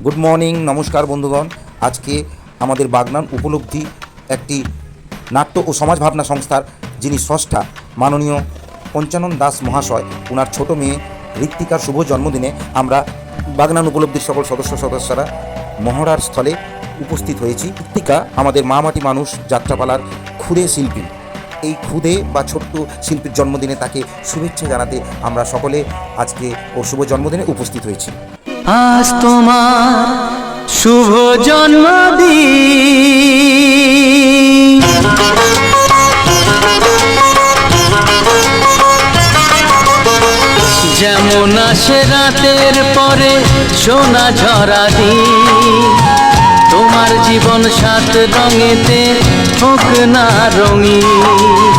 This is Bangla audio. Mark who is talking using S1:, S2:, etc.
S1: গুড মর্নিং, নমস্কার বন্ধুগণ। আজকে আমাদের বাগনান উপলব্ধি একটি নাট্য ও সমাজ ভাবনা সংস্থার যিনি স্রষ্টা মাননীয় পঞ্চানন দাস মহাশয়, ওনার ছোট মেয়ে ঋত্বিকার শুভ জন্মদিনে আমরা বাগনান উপলব্ধির সকল সদস্যরা মহড়ার স্থলে উপস্থিত হয়েছি। ঋত্বিকা আমাদের মা মাটি মানুষ যাত্রাপালার ক্ষুদে শিল্পী। এই ক্ষুদে বা ছোট্ট শিল্পীর জন্মদিনে তাকে শুভেচ্ছা জানাতে আমরা সকলে আজকে ওর শুভ জন্মদিনে উপস্থিত হয়েছি।
S2: আজ তোমার শুভ জন্মদিন, যেমন আসে রাতের পরে সোনা ঝরা দিন, তোমার জীবন সাত রঙেতে হোক না রঙিন।